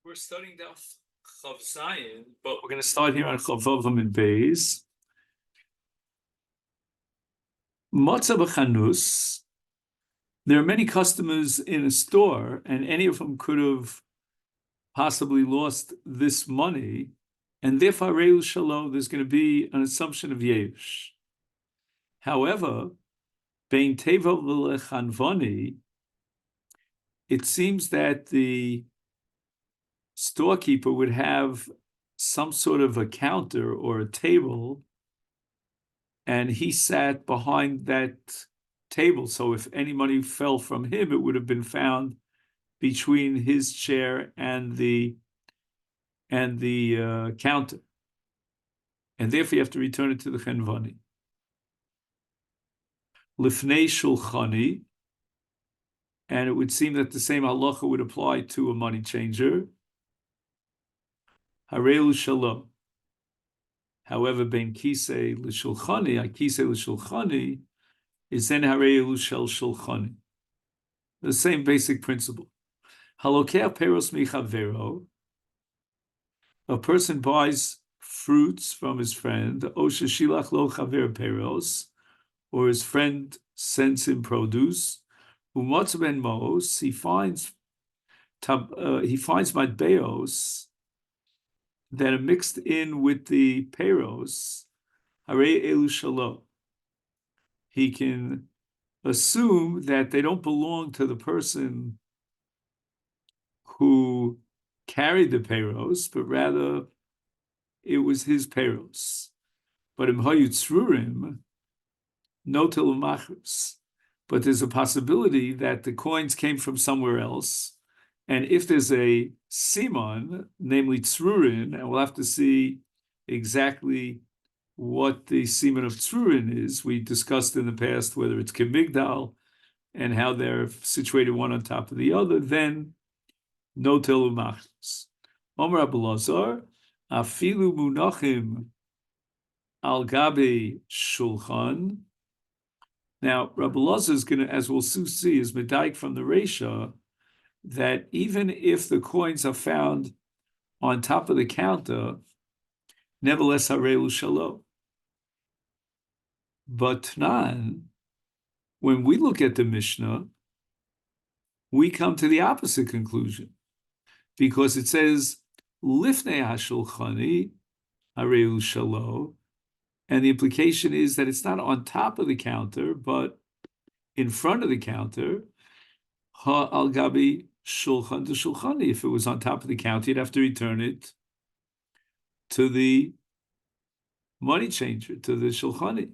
We're studying Daf Chav Zayin, but we're going to start here on Chavavim and Beis. Matzah b'chanus. There are many customers in a store, and any of them could have possibly lost this money, and therefore Re'u Shalom, there's going to be an assumption of Yesh. However, Bein Teva v'lechanvoni, it seems that the storekeeper would have some sort of a counter or a table, and he sat behind that table. So if any money fell from him, it would have been found between his chair and the counter, and therefore you have to return it to the chenvani. Lifnei shulchani, and it would seem that the same halacha would apply to a money changer. Hareu shalom. However, ben kisei l'shulchani, kisei l'shulchani, is then hareu shel shulchani. The same basic principle. Halokeh peros michavero. A person buys fruits from his friend, o sheshilach lo chaver peros, or his friend sends him produce. Umotz ben mos, he finds matbeos that are mixed in with the peros. Harei elu shalom. He can assume that they don't belong to the person who carried the peros, but rather it was his peros. But im hayu tzrurim, no telumachris. But there's a possibility that the coins came from somewhere else, and if there's a simon, namely tzrurin, and we'll have to see exactly what the simon of tzrurin is. We discussed in the past whether it's kemigdal and how they're situated one on top of the other, then no telumachris. Omer Abelazar, afilu munachim al gabe shulchan. Now, Rabbi Elazar is going to, as we'll soon see, is medaik from the Reisha, that even if the coins are found on top of the counter, nevertheless, hareu shalom. But Tnan, when we look at the Mishnah, we come to the opposite conclusion, because it says, lifnei hashulchani hareu shalom, and the implication is that it's not on top of the counter, but in front of the counter. Ha al gabi shulchan to shulchani. If it was on top of the counter, you'd have to return it to the money changer, to the shulchani.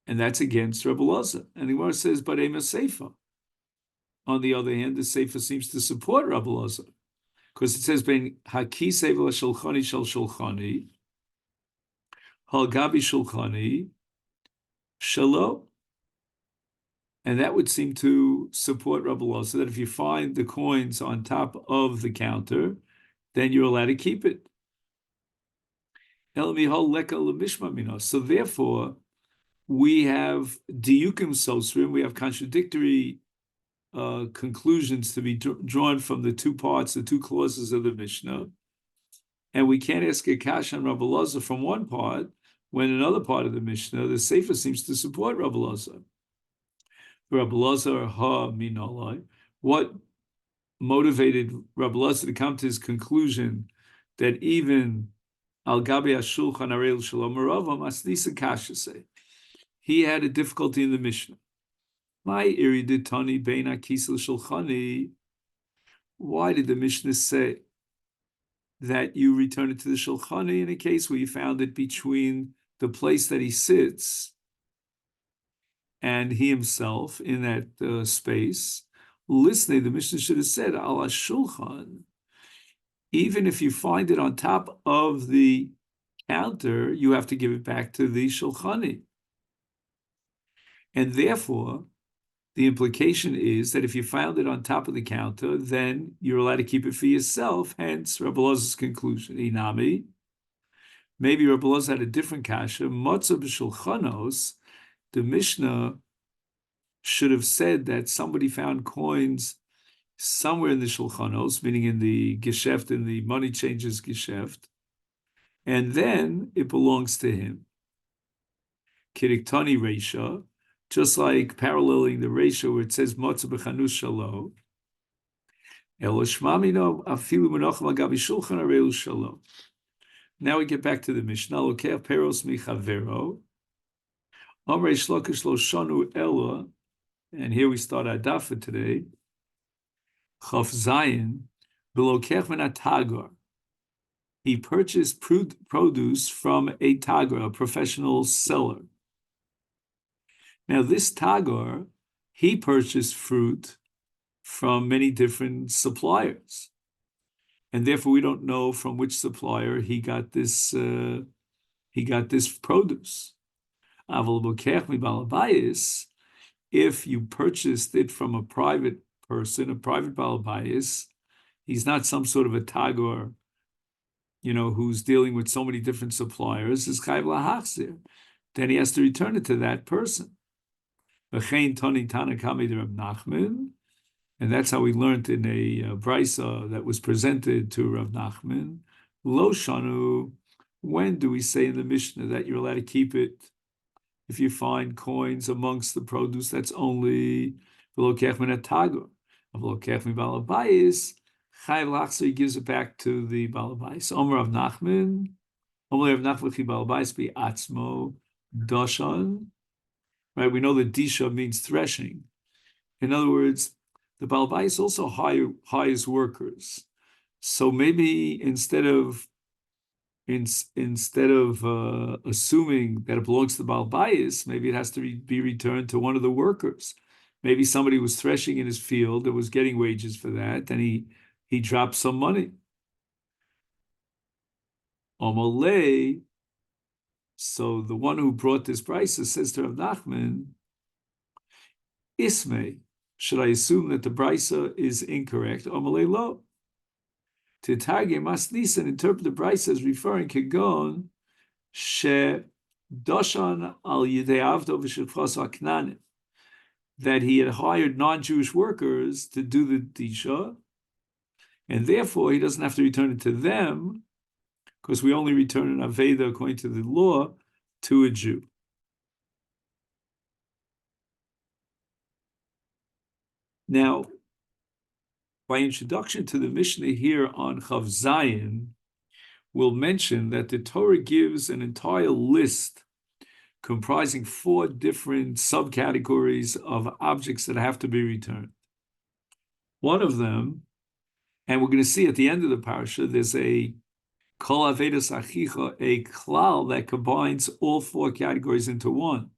And that's against Rebbe Elazar. And the Gemara says, but ema seifa. On the other hand, the seifa seems to support Rebbe Elazar, because it says, ben hakisei v'shulchani shel shulchani, hal gabi shulchani shalom. And that would seem to support Rebbe Elazar, that if you find the coins on top of the counter, then you're allowed to keep it. So therefore, we have diyukim sosrim, we have contradictory conclusions to be drawn from the two parts, the two clauses of the Mishnah. And we can't ask a kash on Rebbe Elazar from one part, when another part of the Mishnah, the Sefer seems to support Rebbe Elazar. Rebbe Elazar ha minalai. What motivated Rebbe Elazar to come to his conclusion that even al gabi hashulchan hareu shalom meravam asnisa kasha say he had a difficulty in the Mishnah. My iriditani bein akisel shulchani. Why did the Mishnah say that you return it to the shulchani in a case where you found it between the place that he sits and he himself in that space? Listening, the Mishnah should have said, al shulchan, even if you find it on top of the counter, you have to give it back to the shulchani. And therefore, the implication is that if you found it on top of the counter, then you're allowed to keep it for yourself, hence Rebbe Elazar's conclusion. Inami, maybe Rebbe Elazar had a different kasha. Matzah b'shulchanos, the Mishnah should have said that somebody found coins somewhere in the Shulchanos, meaning in the Geschäft, in the money changes Geschäft, and then it belongs to him. Kiriktani Reisha, just like paralleling the ratio where it says Motza b'chanus shalo, Elo shmamino afilu menochem agabi shulchan areu shalo. Now we get back to the Mishnah. Lokeach peros michavero, Omrei shlokish lo shanu ela, and here we start our daf for today. Chaf Zayin, v'lokeach min tagar. He purchased produce from a tagar, a professional seller. Now this tagar, he purchased fruit from many different suppliers, and therefore we don't know from which supplier he got this produce. If you purchased it from a private person, a private balabayis, he's not some sort of a tagar, who's dealing with so many different suppliers, is chayv lahachzir. Then he has to return it to that person. V'chein toni tana kami Rav Nachman, and that's how we learned in a brisa that was presented to Rav Nachman. Lo shanu, when do we say in the Mishnah that you're allowed to keep it if you find coins amongst the produce? That's only v'lokech min hatagar. V'lokech min balabayis, chayv lachzir, he gives it back to the balabayis. Omer Rav Nachman, Omer Rav Nachman chi balabayis bi atzmo dashan. Right, we know that disha means threshing. In other words, the balbayis also hires workers. So maybe instead of assuming that it belongs to the balbayis, maybe it has to be returned to one of the workers. Maybe somebody was threshing in his field that was getting wages for that, and he dropped some money. Omalei. So the one who brought this brisa says to Rav Nachman, Ismei, should I assume that the brisa is incorrect? Omalei lo. Titage mas nisan, interpret the brisa as referring kegon she doshan al yidei avdo v'shefchos haknanim, that he had hired non-Jewish workers to do the disha, and therefore he doesn't have to return it to them, because we only return an aveda according to the law to a Jew. Now, by introduction to the Mishnah here on Chav Zayin, we'll mention that the Torah gives an entire list comprising 4 different subcategories of objects that have to be returned. One of them, and we're going to see at the end of the parasha, there's a Kol Avedas Achicha, a klal that combines all 4 categories into one.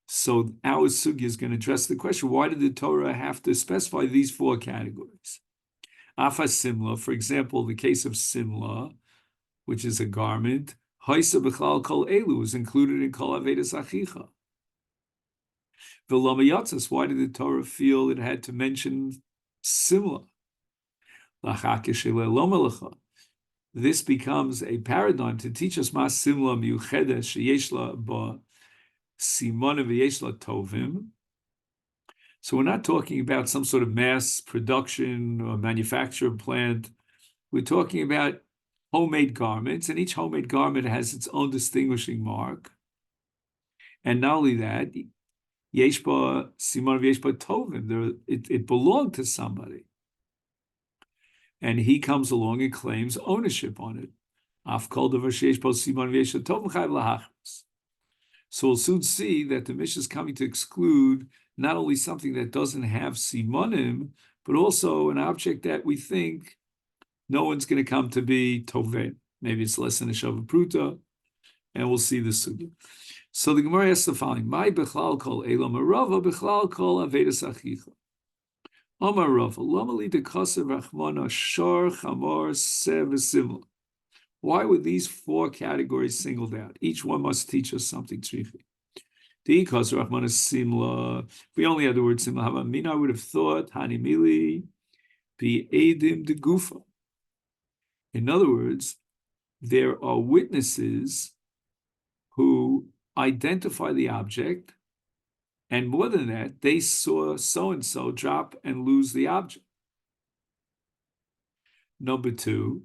So our sugya is going to address the question, why did the Torah have to specify these 4 categories? Afa Simla, for example, the case of Simla, which is a garment, Haisa B'chlal Kol Elu is included in Kol Avedas Achicha. V'lo Yatzas, why did the Torah feel it had to mention Simla? L'chake Shele Lo Melecha. This becomes a paradigm to teach us mas simla miuchedes sheyeshla ba simona v'yeshla tovim. So we're not talking about some sort of mass production or manufacture plant. We're talking about homemade garments, and each homemade garment has its own distinguishing mark. And not only that, yesh ba simona v'yeshla tovim. It belonged to somebody. And he comes along and claims ownership on it. So we'll soon see that the Mishnah is coming to exclude not only something that doesn't have simonim, but also an object that we think no one's going to come to be toveh. Maybe it's less than a shava pruta, and we'll see the sugya. So the Gemara asks the following: "My bechlal kol elam arava bechlal kol avedas achicha." Omar Rav, Lomali de Kasev Rachmana Shor Chamor Sev Simla. Why were these 4 categories singled out? Each one must teach us something. The Kasev Rachmana Simla. If we only had the word Simla, Havamina, I would have thought Hanimili be Edim de Gufa. In other words, there are witnesses who identify the object And more than that, they saw so-and-so drop and lose the object. Number two,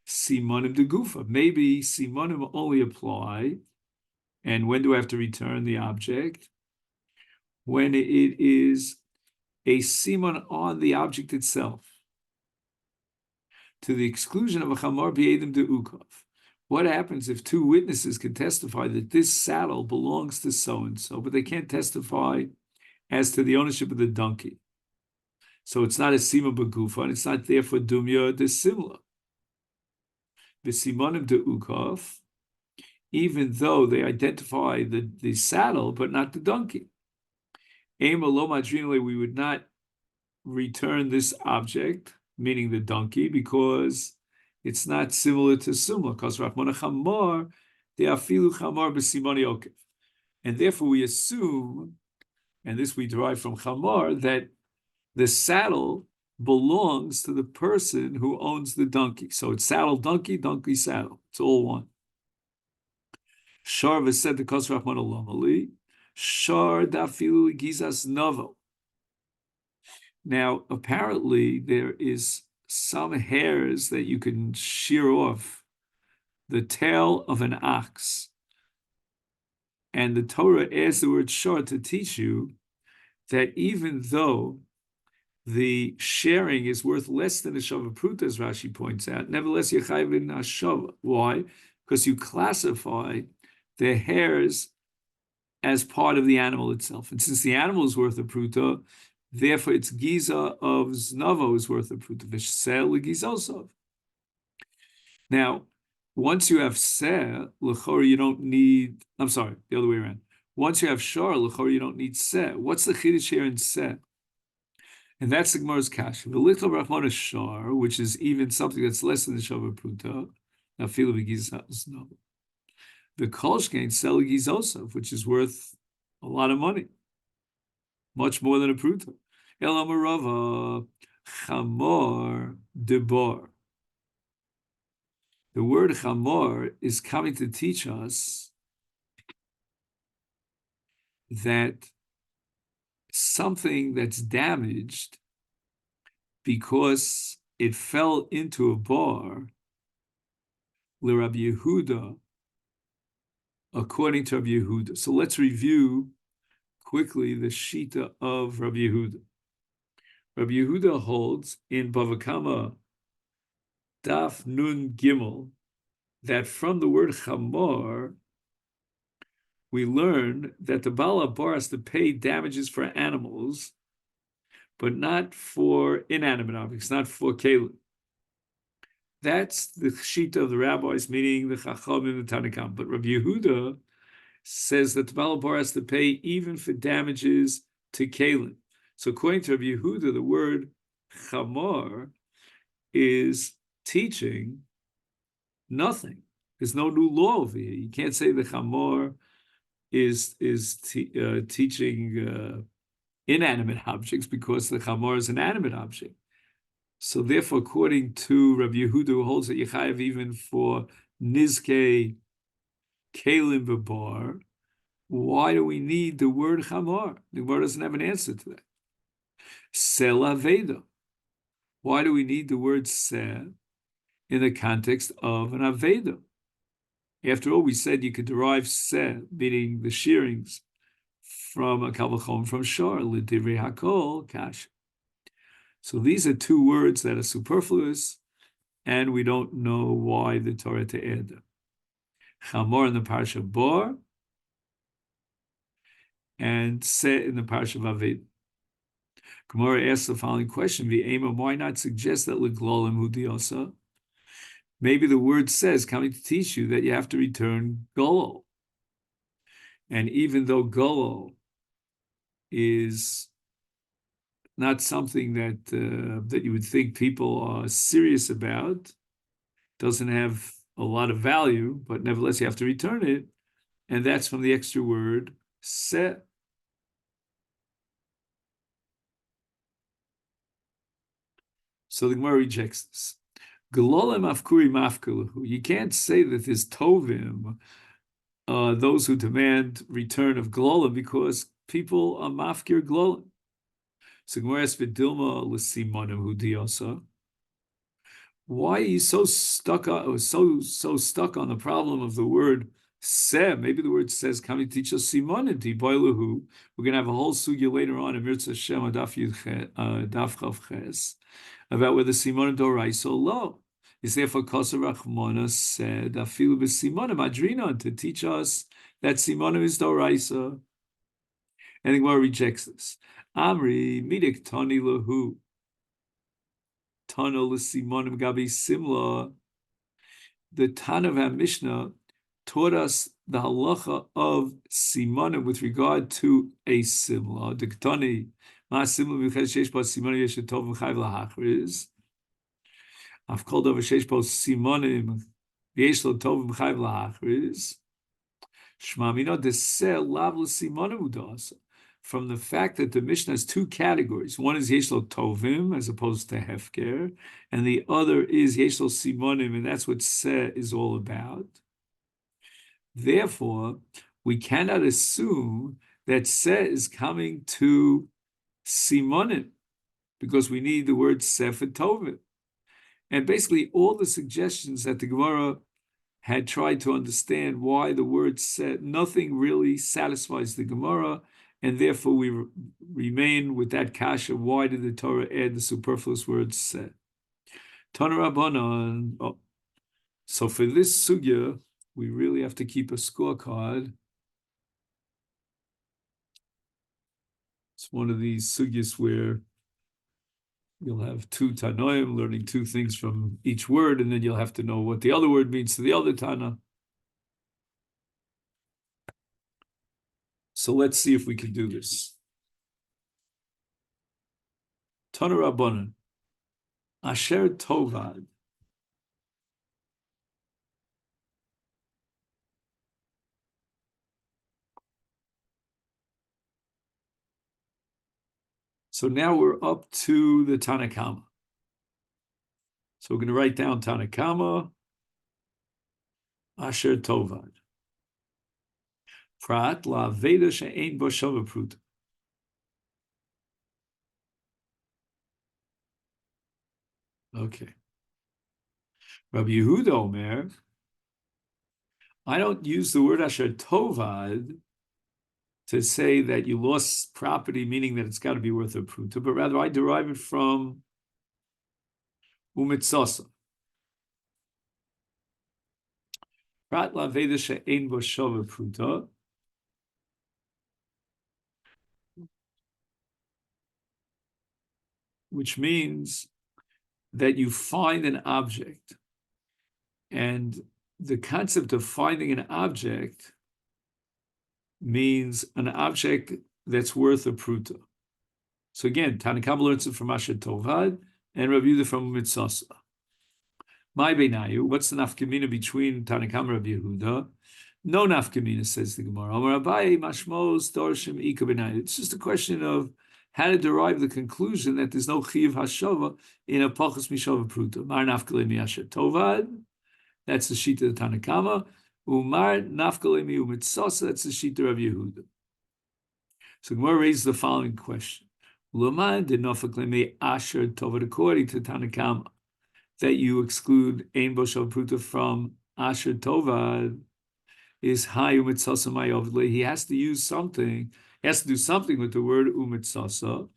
simanim de gufa. Maybe simanim only apply. And when do I have to return the object? When it is a siman on the object itself, to the exclusion of a chamar b'edim de ukov. What happens if two witnesses can testify that this saddle belongs to so-and-so, but they can't testify as to the ownership of the donkey? So it's not a sima b'gufa, and it's not therefore dumya dissimla. The simanim de ukov, even though they identify the saddle, but not the donkey. Ema lo madrinle, we would not return this object, meaning the donkey, because it's not similar to sumla, because Rahmana Chamar, they afilu Chamar b'simani okev. And therefore we assume, and this we derive from Chamar, that the saddle belongs to the person who owns the donkey. So it's saddle, donkey, donkey, saddle. It's all one. Shar v'sed the kos Rahmana Lomali, Shar dafilu gizas novo. Now, apparently, there is some hairs that you can shear off the tail of an ox. And the Torah adds the word shar to teach you that even though the sharing is worth less than a shava pruta, as Rashi points out, nevertheless, you're chayav in a shava. Why? Because you classify the hairs as part of the animal itself. And since the animal is worth a pruta, therefore its giza of znavo is worth a pruta. V'sel gizosov. Now, once you have seh, l'chor, you don't need, I'm sorry, the other way around. Once you have shor, l'chor, you don't need seh. What's the chiddush here in seh? And that's the Gemara's kasha. The little Rahman is shor, which is even something that's less than the shava pruta. Now, feel the giza znavo. The kolshkein sel gizosov, which is worth a lot of money, much more than a pruta. El amarava chamor debor. The word chamor is coming to teach us that something that's damaged because it fell into a bar, l'Rabbi Yehuda, according to Rabbi Yehuda. So let's review quickly the shita of Rabbi Yehuda. Rabbi Yehuda holds in Bava Kama Daf Nun Gimel that from the word chamor we learn that the Baal Bar has to pay damages for animals, but not for inanimate objects, not for kelim. That's the shita of the rabbis, meaning the Chachamim and the Tanakam. But Rabbi Yehuda says that the Baal Bar has to pay even for damages to kelim. So according to Rabbi Yehuda, the word chamor is teaching nothing. There's no new law over here. You can't say the chamor is teaching inanimate objects because the chamor is an animate object. So therefore, according to Rabbi Yehuda, who holds that Yechayev even for nizke kelim v'bar, why do we need the word chamor? The Gemara doesn't have an answer to that. Sela Veda. Why do we need the word seh in the context of an Aveda? After all, we said you could derive seh, meaning the shearings, from a kavachom, from shor, l'divrei hakol, kash. So these are two words that are superfluous, and we don't know why the Torah to add them. Chamor in the parsha Bor, and seh in the parsha Aveda. Gemara asks the following question: V'ema, why not suggest that leglolim hudiosa? Maybe the word says, coming to teach you that you have to return golol. And even though golol is not something that you would think people are serious about, doesn't have a lot of value, but nevertheless you have to return it, and that's from the extra word seh. So the Gemara rejects this. Gololem afkuri mafkalahu. You can't say that there's tovim, those who demand return of gololem, because people are mafkir glolin. So Gemara asks Vidilma l'simonim hudiosa. Why are you so stuck on stuck on the problem of the word se? Maybe the word says coming to teach us simonim tiboilahu. We're gonna have a whole sugya later on in Mirza Shem Daf Chav Ches about whether simonim doraisa or lo. Is therefore Kosa Rachmona said afilu b'simonim adrina to teach us that simonim is doraisa. And the Gemara rejects this. Amri midik tani lahu. Tana l'simonim gabi simla. The Tana of our Mishnah taught us the halacha of simonim with regard to a simla. Diktani ma simla v'ches sheish bo simonim yesh tov v'chayv lahachriz. I've called over sheish bo simonim yesh lo tov v'chayv lahachriz. Shma mina deseh lav l'simonim udas. From the fact that the Mishnah has two categories. One is Yesh Lo Tovim, as opposed to Hefker, and the other is Yesh Lo Simonim, and that's what Se is all about. Therefore, we cannot assume that Se is coming to Simonim, because we need the word Se for Tovim. And basically, all the suggestions that the Gemara had tried to understand why the word Se, nothing really satisfies the Gemara, and therefore we remain with that kasha. Why did the Torah add the superfluous word se? Tana Rabbanan. Oh. So for this sugya, we really have to keep a scorecard. It's one of these sugyas where you'll have two Tanoim learning two things from each word, and then you'll have to know what the other word means to the other Tana. So let's see if we can do this. Tana Rabbanan, Asher Tovad. So now we're up to the Tanakama. So we're going to write down Tanakama, Asher Tovad. Prat la veda she'ein bo shava pruta. Okay. Rabbi Yehuda Omer, I don't use the word asher tovad to say that you lost property, meaning that it's got to be worth a pruta, but rather I derive it from umitzasa. Prat la veda she'ein bo shava pruta. Which means that you find an object. And the concept of finding an object means an object that's worth a pruta. So again, Tanakam learns it from Asher Tovad and Rabbi Yehuda from Mitzasa. My beinayu, what's the nafkamina between Tanakam and Rabbi Yehuda? No nafkamina, says the Gemara. Amar Abaye mashmos dorshim ika beinayu. It's just a question of how to derive the conclusion that there's no chiv hashava in a pachas mishava pruta. Mar nafkalemi Asher Tovad. That's the sheet of the Tanakama. Umar nafkalemi umitzasa. That's the sheet of Yehuda. So Gemara raises the following question: Luman did nafaklemi Asher Tovad according to Tanakama that you exclude ein bo shav pruta from Asher Tovad is hay umitzasa mayovle. He has to use something. He has to do something with the word umitzasa.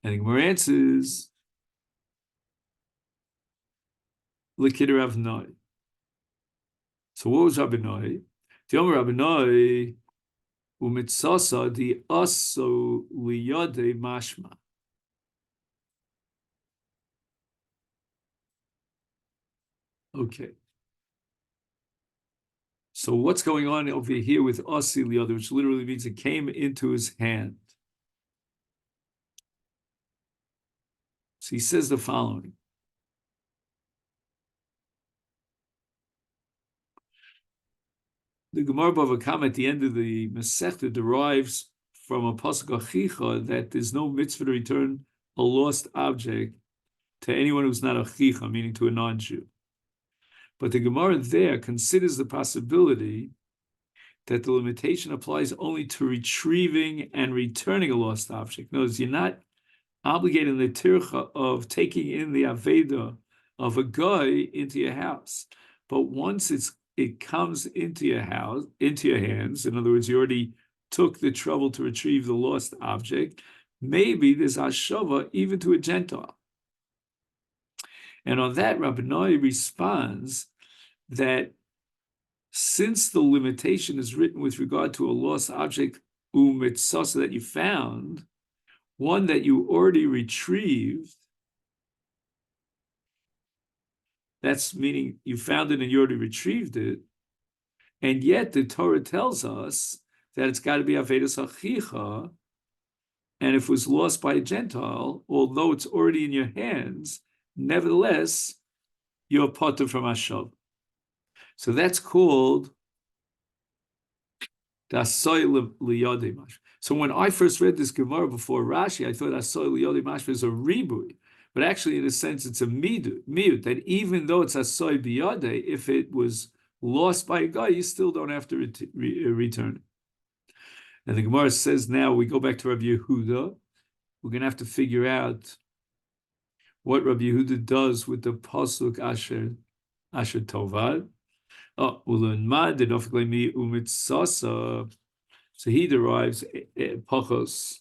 And the Gemara answers L'kid Rav Noi. So what was Rabbi Noi? The Omer Rabbi Noi umitzasa di aso liyade mashma. Okay. So what's going on over here with asi liyade, which literally means it came into his hand. So he says the following. The Gemara Bava Kama at the end of the Masechet derives from a pasuk achicha that there's no mitzvah to return a lost object to anyone who's not a chicha, meaning to a non-Jew. But the Gemara there considers the possibility that the limitation applies only to retrieving and returning a lost object. Notice you're not obligated in the tircha of taking in the aveda of a guy into your house, but once it comes into your house, into your hands, in other words, you already took the trouble to retrieve the lost object, maybe there's hashava even to a Gentile. And on that, Rabbi Noi responds that since the limitation is written with regard to a lost object, umitzasa, that you found, one that you already retrieved, that's meaning you found it and you already retrieved it, and yet the Torah tells us that it's got to be Avedas Achicha, and if it was lost by a Gentile, although it's already in your hands, nevertheless, you're potter from Hashav. So that's called Dasoy Liyodei Mashma. So when I first read this Gemara before Rashi, I thought Dasoy Liyodei Mashma is a ribui, but actually, in a sense, it's a miyut, that even though it's Dasoy Biyodei, if it was lost by a guy, you still don't have to return it. And the Gemara says now, we go back to Rabbi Yehuda, we're going to have to figure out what Rabbi Yehuda does with the pasuk Asher Tovad. Oh, so he derives pachos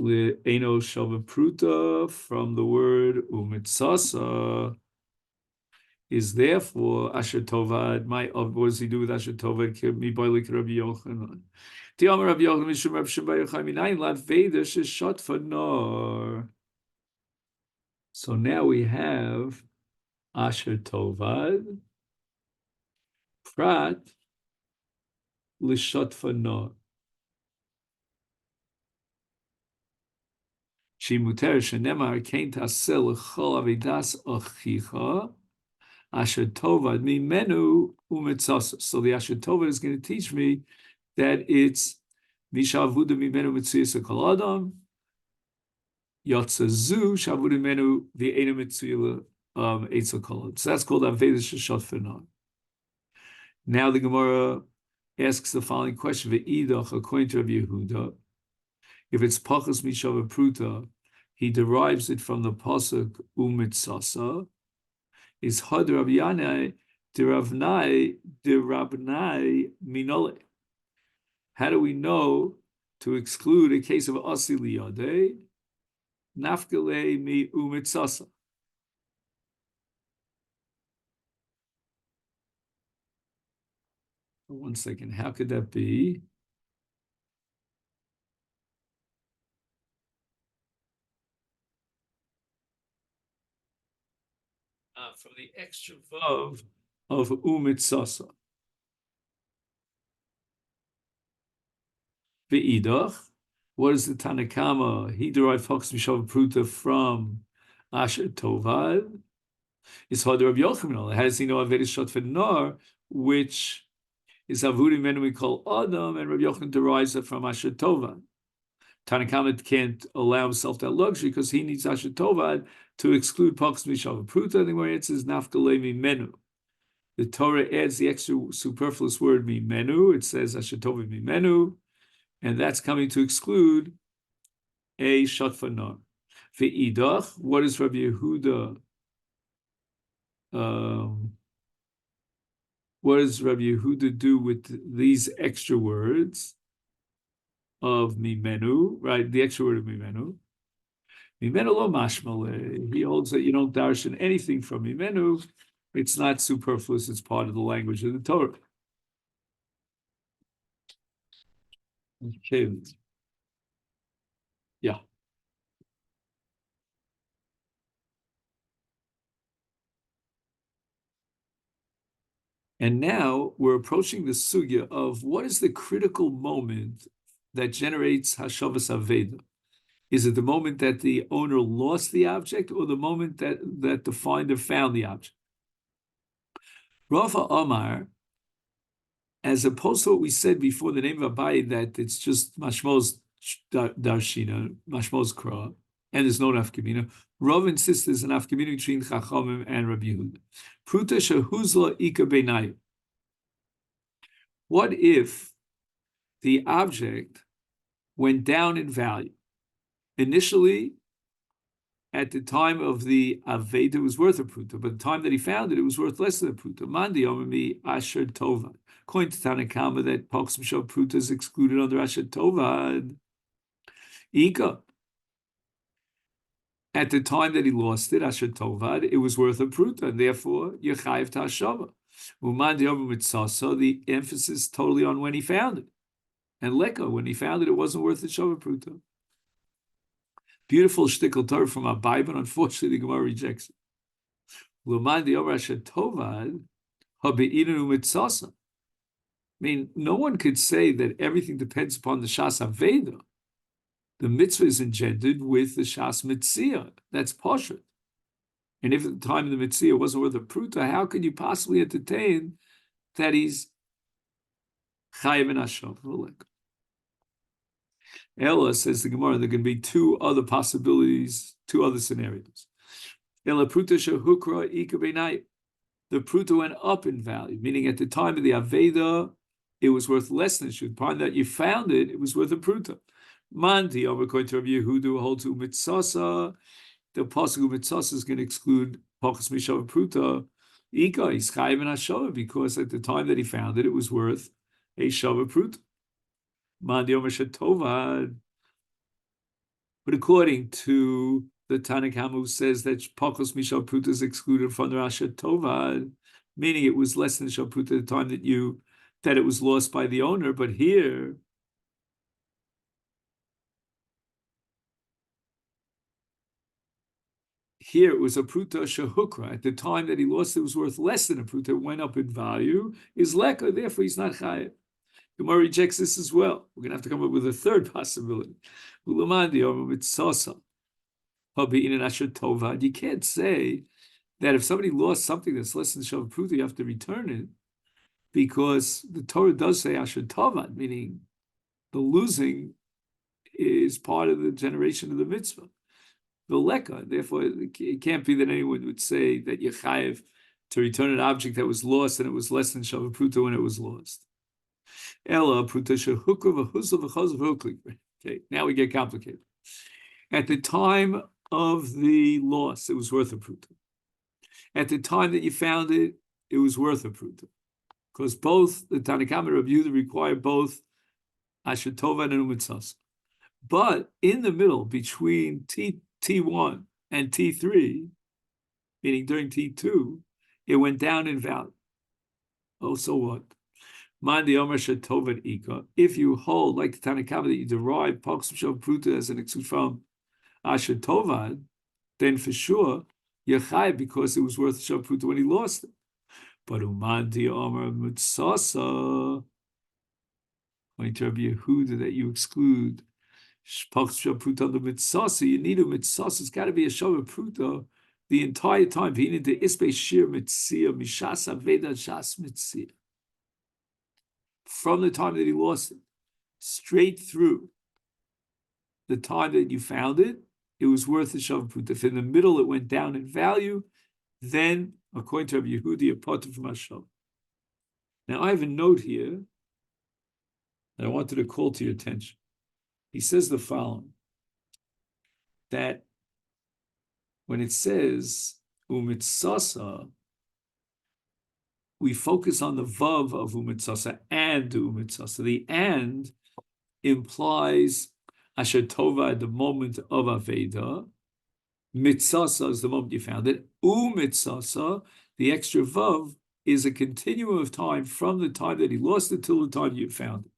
le'eno shalva pruta from the word umitzasa, is therefore Asher Tovad. What does he do with Asher Tovad? Mi boilik Rabbi Yochanan. Tiamar Rabbi Yochanan mishum Rabbi Shimon Bar Yochai minayin lad veda sheshot fanor. So now we have Asher Tovad Prat Lishot Fanor. Shimuter Shenemar Kain Tasel Chol Avidas Achicha Asher Tovad Mimenu Umitzasa. So the Asher Tovad is going to teach me that it's Mishavuda Mimenu Metziya Kol Adam Yotzazu Shavuda Mimenu V'Eina Metziya Eitzel Kol. So that's called Avedas Sheshot Fanor. Now the Gemara asks the following question: Ve'idach, according to Rabbi Yehuda, if it's pachas mishava pruta, he derives it from the pasuk umitzasa. Is had Rabbi Yanai dirabnai minole? How do we know to exclude a case of asi liyadei nafkele mi umitzasa? One second, how could that be? From the extra vav of umitzasa. Ve'idach, what is the Tanakama? He derived Fox Mishav Pruta from Asher Tovad. It's Hadar Rabbi Yochanan. How does he know Avedas Shot Fanor, which is Avudim Menu we call Adam, and Rabbi Yochanan derives it from Asher Tovad. Tanakama can't allow himself that luxury because he needs Asher Tovad to exclude Fox Mishav Pruta. And the way it says Nafkalei Menu. The Torah adds the extra superfluous word Mimenu. It says Asher Tovad Mimenu. And that's coming to exclude a shot fanor. Ve'idach, what does Rabbi Yehuda? What does Rabbi Yehuda do with these extra words of mimenu? Right, the extra word of mimenu. Mimenu lo mashmale. He holds that you don't darshan anything from mimenu. It's not superfluous. It's part of the language of the Torah. Okay. Yeah. And now we're approaching the sugya of what is the critical moment that generates hashavas aveda. Is it the moment that the owner lost the object, or the moment that the finder found the object? Rafa Omar, as opposed to what we said before, the name of Abai, that it's just Mashmo's Darshina, Mashmo's Kra, and there's no Nafkamina. Rav insists there's an Nafkamina between Chachamim and Rabbi Yehuda. Pruta Shehuzla Ika Beinayu. What if the object went down in value? Initially, at the time of the Aveda, it was worth a pruta, but the time that he found it, it was worth less than a pruta. Mandi omimi asher tova. According to Tanakama, that Poksum Shov pruta is excluded under asher tova. Ika. At the time that he lost it, asher tovad, it was worth a pruta, and therefore yechayiv tashava. Umandi omim mitzasa, the emphasis totally on when he found it. And leka, when he found it, it wasn't worth the shava pruta. Beautiful shtickle Torah from our Bible, unfortunately the Gemara rejects it. I mean, no one could say that everything depends upon the Shas Aveda. The mitzvah is engendered with the Shas Metziya. That's Poshet. And if at the time of the Metziya wasn't worth a pruta, how could you possibly entertain that he's chayiv and hashav? Ella, says the Gemara, there can be two other possibilities, two other scenarios. Ella pruta shehukra ika beinayim. The pruta went up in value, meaning at the time of the Aveda, it was worth less than shud. Upon that you found it, it was worth a pruta. Mandi, according to Rabbi Yehuda, holds umitzasa. The pasuk umitzasa is going to exclude pachas mishav pruta. Ika is chayiv and hashava, because at the time that he found it, it was worth a shava pruta. But according to the Tanakh who says that Pachos Mishal Pruta is excluded from the Rasha Tovad, meaning it was less than Shal Pruta at the time that it was lost by the owner, but here it was a Pruta Shahukra. At the time that he lost it was worth less than a Pruta, it went up in value, is Leka, therefore he's not Chayav. Gemara rejects this as well. We're going to have to come up with a third possibility. You can't say that if somebody lost something that's less than Shav Pruta, you have to return it, because the Torah does say Asher Tovat, meaning the losing is part of the generation of the mitzvah. The Leka, therefore, it can't be that anyone would say that you're chayiv to return an object that was lost and it was less than Shav Pruta when it was lost. Okay, now we get complicated. At the time of the loss, it was worth a pruta. At the time that you found it, it was worth a pruta. Because both the Tanakhama and Rabbi Yehuda require both Asher Tova and Umitzas. But in the middle, between T1 and T3, meaning during T2, it went down in value. Oh, so what? If you hold, like the Tanakhama, that you derive Pachos Mishav Pruta as an excuse from Asher Tovad, then for sure you're chayav because it was worth Shav Pruta when he lost it. But Umandi Omer Mitzasa, going to Rabbi Yehuda, that you exclude Pachos Mishav Pruta on the Mitzasa, you need a Mitzasa. It's got to be a Shav Pruta the entire time. V'hine de Isbe Shir Metziya Mishas Aveda Shas Metziya. From the time that he lost it, straight through the time that you found it, it was worth the Shav Pruta. If in the middle it went down in value, then, according to Rabbi Yehudi, a potter from Hashav. Now, I have a note here that I wanted to call to your attention. He says the following, that when it says, Umitzasa, we focus on the vav of umitzasa and umitzasa. The and implies asher tova at the moment of aveda. Mitzasa is the moment you found it. Umitzasa, the extra vav, is a continuum of time from the time that he lost it till the time you found it.